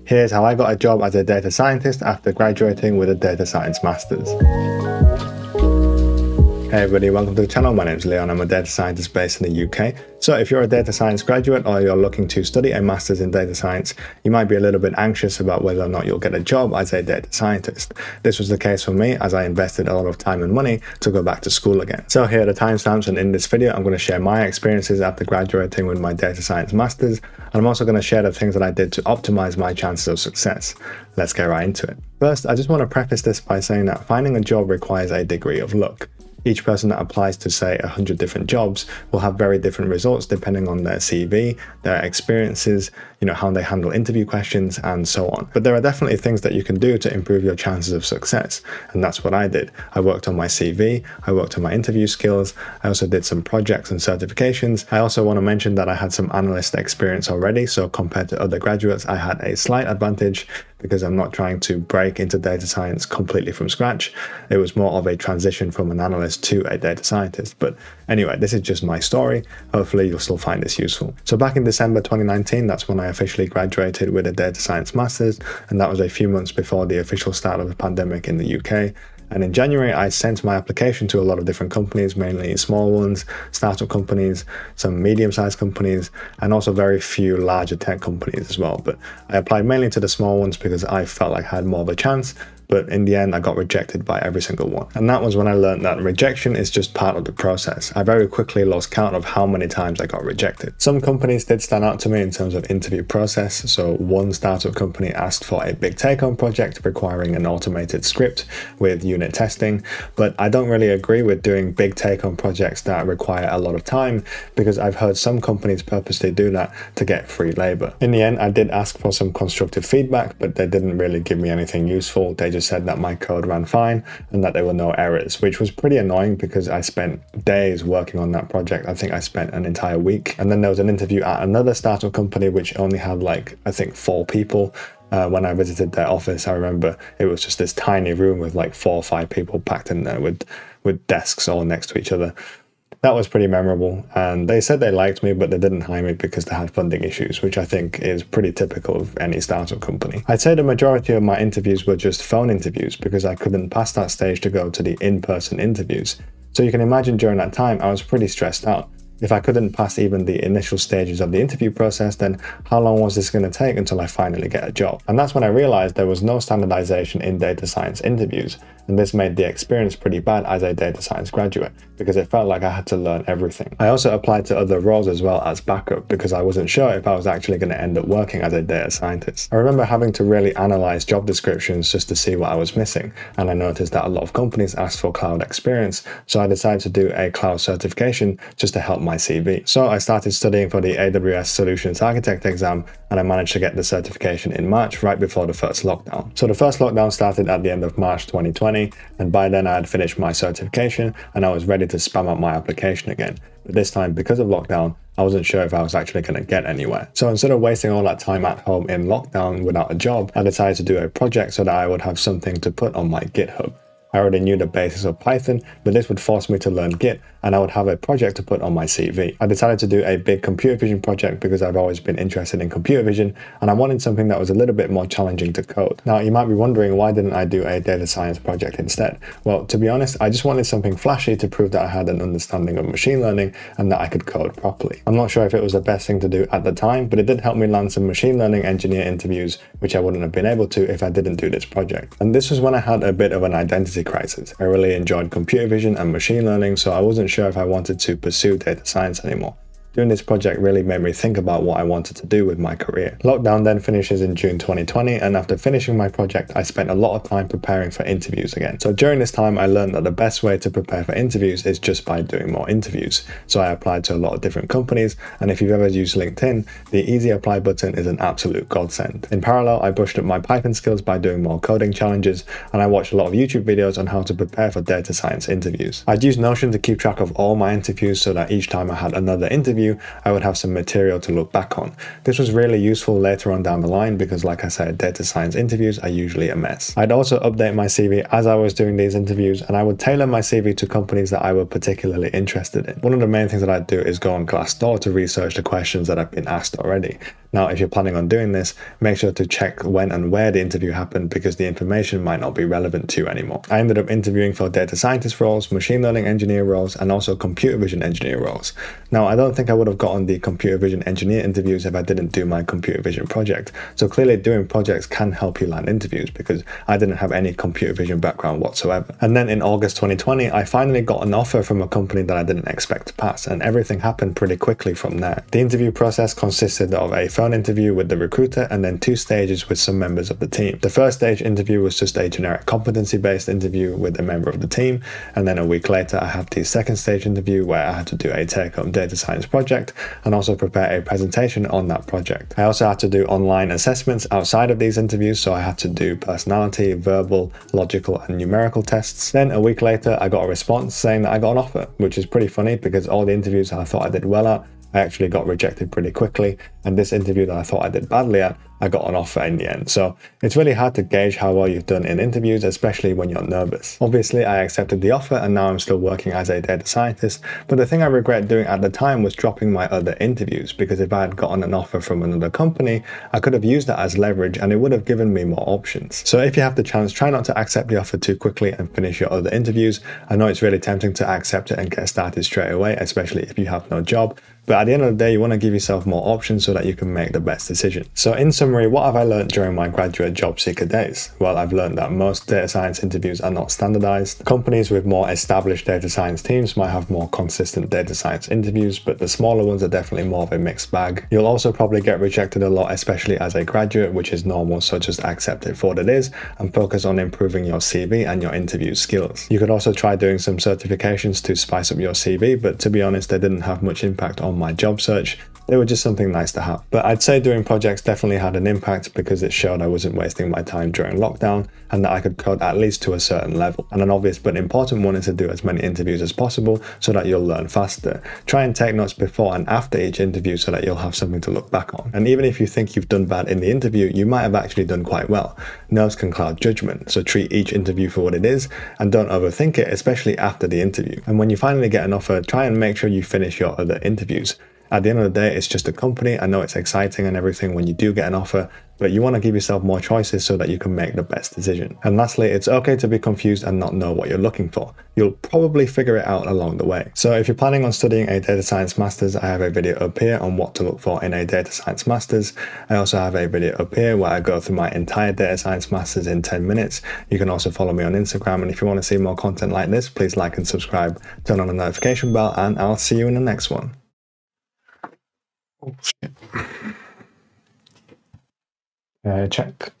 Here's how I got a job as a data scientist after graduating with a data science master's. Hey everybody, welcome to the channel. My name is Leon. I'm a data scientist based in the UK. So if you're a data science graduate or you're looking to study a master's in data science, you might be a little bit anxious about whether or not you'll get a job as a data scientist. This was the case for me as I invested a lot of time and money to go back to school again. So here are the timestamps, and in this video I'm going to share my experiences after graduating with my data science master's, and I'm also going to share the things that I did to optimize my chances of success. Let's get right into it. First, I just want to preface this by saying that finding a job requires a degree of luck. Each person that applies to, say, 100 different jobs will have very different results depending on their CV, their experiences, how they handle interview questions, and so on. But there are definitely things that you can do to improve your chances of success, and that's what I did. I worked on my CV, I worked on my interview skills, I also did some projects and certifications. I also want to mention that I had some analyst experience already, so compared to other graduates, I had a slight advantage because I'm not trying to break into data science completely from scratch. It was more of a transition from an analyst to a data scientist. But anyway, this is just my story. Hopefully you'll still find this useful. So back in December 2019, that's when I officially graduated with a data science master's, and that was a few months before the official start of the pandemic in the UK. And in January, I sent my application to a lot of different companies, mainly small ones, startup companies, some medium-sized companies, and also very few larger tech companies as well. But I applied mainly to the small ones because I felt like I had more of a chance. But in the end, I got rejected by every single one. And that was when I learned that rejection is just part of the process. I very quickly lost count of how many times I got rejected. Some companies did stand out to me in terms of interview process. So one startup company asked for a big take-home project requiring an automated script with unit testing. But I don't really agree with doing big take-home projects that require a lot of time, because I've heard some companies purposely do that to get free labor. In the end, I did ask for some constructive feedback, but they didn't really give me anything useful. They just said that my code ran fine and that there were no errors, which was pretty annoying because I spent days working on that project. I think I spent an entire week. And then there was an interview at another startup company which only had I think 4 people. When I visited their office, I remember it was just this tiny room with 4 or 5 people packed in there with desks all next to each other. That was pretty memorable, and they said they liked me, but they didn't hire me because they had funding issues, which I think is pretty typical of any startup company. I'd say the majority of my interviews were just phone interviews because I couldn't pass that stage to go to the in-person interviews. So you can imagine during that time, I was pretty stressed out. If I couldn't pass even the initial stages of the interview process, then how long was this going to take until I finally get a job? And that's when I realized there was no standardization in data science interviews. And this made the experience pretty bad as a data science graduate, because it felt like I had to learn everything. I also applied to other roles as well as backup because I wasn't sure if I was actually going to end up working as a data scientist. I remember having to really analyze job descriptions just to see what I was missing, and I noticed that a lot of companies asked for cloud experience, so I decided to do a cloud certification just to help my CV. So I started studying for the AWS Solutions Architect exam, and I managed to get the certification in March, right before the first lockdown. So the first lockdown started at the end of March 2020, and by then I had finished my certification and I was ready to spam up my application again. But this time, because of lockdown, I wasn't sure if I was actually going to get anywhere. So instead of wasting all that time at home in lockdown without a job, I decided to do a project so that I would have something to put on my GitHub. I already knew the basics of Python, but this would force me to learn Git, and I would have a project to put on my CV. I decided to do a big computer vision project because I've always been interested in computer vision, and I wanted something that was a little bit more challenging to code. Now, you might be wondering, why didn't I do a data science project instead? Well, to be honest, I just wanted something flashy to prove that I had an understanding of machine learning and that I could code properly. I'm not sure if it was the best thing to do at the time, but it did help me land some machine learning engineer interviews, which I wouldn't have been able to if I didn't do this project. And this was when I had a bit of an identity crisis. I really enjoyed computer vision and machine learning, so I wasn't sure if I wanted to pursue data science anymore. Doing this project really made me think about what I wanted to do with my career. Lockdown then finishes in June 2020, and after finishing my project, I spent a lot of time preparing for interviews again. So during this time, I learned that the best way to prepare for interviews is just by doing more interviews. So I applied to a lot of different companies, and if you've ever used LinkedIn, the easy apply button is an absolute godsend. In parallel, I brushed up my Python skills by doing more coding challenges, and I watched a lot of YouTube videos on how to prepare for data science interviews. I'd use Notion to keep track of all my interviews so that each time I had another interview, interview, I would have some material to look back on. This was really useful later on down the line because, like I said, data science interviews are usually a mess. I'd also update my CV as I was doing these interviews, and I would tailor my CV to companies that I were particularly interested in. One of the main things that I'd do is go on Glassdoor to research the questions that I've been asked already. Now, if you're planning on doing this, make sure to check when and where the interview happened because the information might not be relevant to you anymore. I ended up interviewing for data scientist roles, machine learning engineer roles, and also computer vision engineer roles. Now, I don't think I would have gotten the computer vision engineer interviews if I didn't do my computer vision project. So clearly doing projects can help you land interviews because I didn't have any computer vision background whatsoever. And then in August 2020, I finally got an offer from a company that I didn't expect to pass, and everything happened pretty quickly from there. The interview process consisted of a phone interview with the recruiter and then 2 stages with some members of the team. The first stage interview was just a generic competency-based interview with a member of the team, and then a week later I had the second stage interview where I had to do a take-home data science project and also prepare a presentation on that project. I also had to do online assessments outside of these interviews, so I had to do personality, verbal, logical, and numerical tests. Then a week later I got a response saying that I got an offer, which is pretty funny because all the interviews I thought I did well at, I actually got rejected pretty quickly, and this interview that I thought I did badly at, I got an offer in the end. So it's really hard to gauge how well you've done in interviews, especially when you're nervous. Obviously, I accepted the offer and now I'm still working as a data scientist, but the thing I regret doing at the time was dropping my other interviews, because if I had gotten an offer from another company, I could have used that as leverage and it would have given me more options. So if you have the chance, try not to accept the offer too quickly and finish your other interviews. I know it's really tempting to accept it and get started straight away, especially if you have no job. But at the end of the day, you want to give yourself more options so that you can make the best decision. So in summary, what have I learned during my graduate job seeker days? Well, I've learned that most data science interviews are not standardized. Companies with more established data science teams might have more consistent data science interviews, but the smaller ones are definitely more of a mixed bag. You'll also probably get rejected a lot, especially as a graduate, which is normal, so just accept it for what it is and focus on improving your CV and your interview skills. You could also try doing some certifications to spice up your CV, but to be honest, they didn't have much impact on my job search. They were just something nice to have. But I'd say doing projects definitely had an impact because it showed I wasn't wasting my time during lockdown and that I could code at least to a certain level. And an obvious but important one is to do as many interviews as possible so that you'll learn faster. Try and take notes before and after each interview so that you'll have something to look back on. And even if you think you've done bad in the interview, you might have actually done quite well. Nerves can cloud judgment, so treat each interview for what it is and don't overthink it, especially after the interview. And when you finally get an offer, try and make sure you finish your other interviews. At the end of the day, it's just a company. I know it's exciting and everything when you do get an offer, but you want to give yourself more choices so that you can make the best decision. And lastly, it's okay to be confused and not know what you're looking for. You'll probably figure it out along the way. So if you're planning on studying a data science master's, I have a video up here on what to look for in a data science master's. I also have a video up here where I go through my entire data science master's in 10 minutes. You can also follow me on Instagram, and if you want to see more content like this, please like and subscribe, turn on the notification bell, and I'll see you in the next one. Oh, shit. Check.